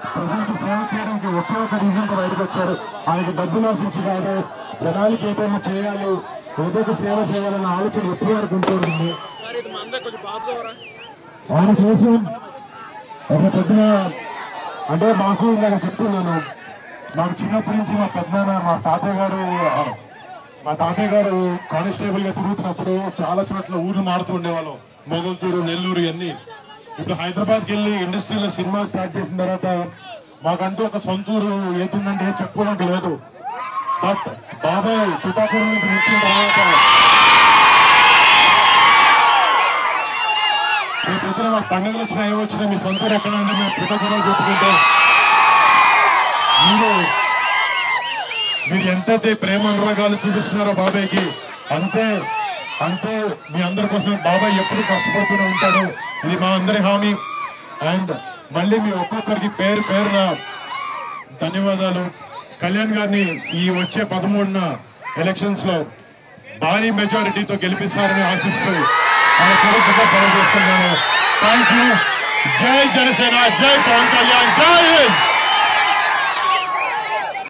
ప్రజలకు సేవ చేయడానికి ఒకే ఒక రీజన్ బయటకు వచ్చారు. ఆయనకు డబ్బులు ఆశించి కాదు, జనాలకి ఏదైనా చేయాలి, ఏదో ఒక సేవ చేయాలన్న ఆలోచన ఎప్పుడు వరకు ఉంటుంది. ఆయన కోసం ఒక పొద్దున అంటే మాకు ఇలాగ చెప్తున్నాను, మాకు చిన్నప్పటి నుంచి మా పెద్దనాన్న మా తాతయ్య గారు కానిస్టేబుల్ గా తిరుగుతున్నప్పుడు చాలా చోట్ల ఊర్లు మారుతూ ఉండేవాళ్ళం, మొగల్తూరు, నెల్లూరు ఇవన్నీ. ఇప్పుడు హైదరాబాద్కి వెళ్ళి ఇండస్ట్రీలో సినిమా స్టార్ట్ చేసిన తర్వాత మాకంటూ ఒక సొంతూరు ఏతుందంటే చెప్పుకోవడానికి లేదు. బట్ బాబాయ్ తుపాకూరు నుంచి వచ్చిన తర్వాత మీ పొద్దున మా పండుగలు వచ్చినా ఏమొచ్చినా మీ సొంతూరు ఎక్కడ ఉంటే మేము తుపాకూరు చెప్పుకుంటాం. మీరు ఎంతైతే ప్రేమ అనురాగాలు చూపిస్తున్నారో బాబాయ్కి, అంతే మీ అందరి కోసం బాబాయ్ ఎప్పుడు కష్టపడుతూనే ఉంటాడు. ఇది మా అందరి హామీ. అండ్ మళ్ళీ మీ ఒక్కొక్కరికి పేరు పేరున ధన్యవాదాలు. కళ్యాణ్ గారిని ఈ వచ్చే 13న ఎలక్షన్స్ లో భారీ మెజారిటీతో గెలిపిస్తారని ఆశిస్తూ ఆయన కొడుకుగా పనిచేస్తున్నాను. Thank you. జై జనసేన, జై పవన్ కళ్యాణ్, జై హింద్.